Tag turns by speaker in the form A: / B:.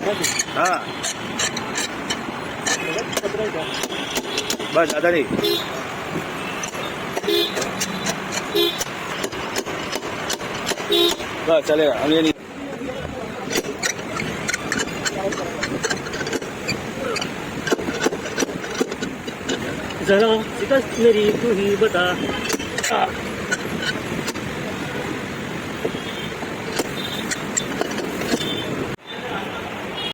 A: हाँ बस ज़्यादा नहीं। बस चलेगा, अब ये नहीं।
B: जरा शिकस्त मेरी तू ही बता।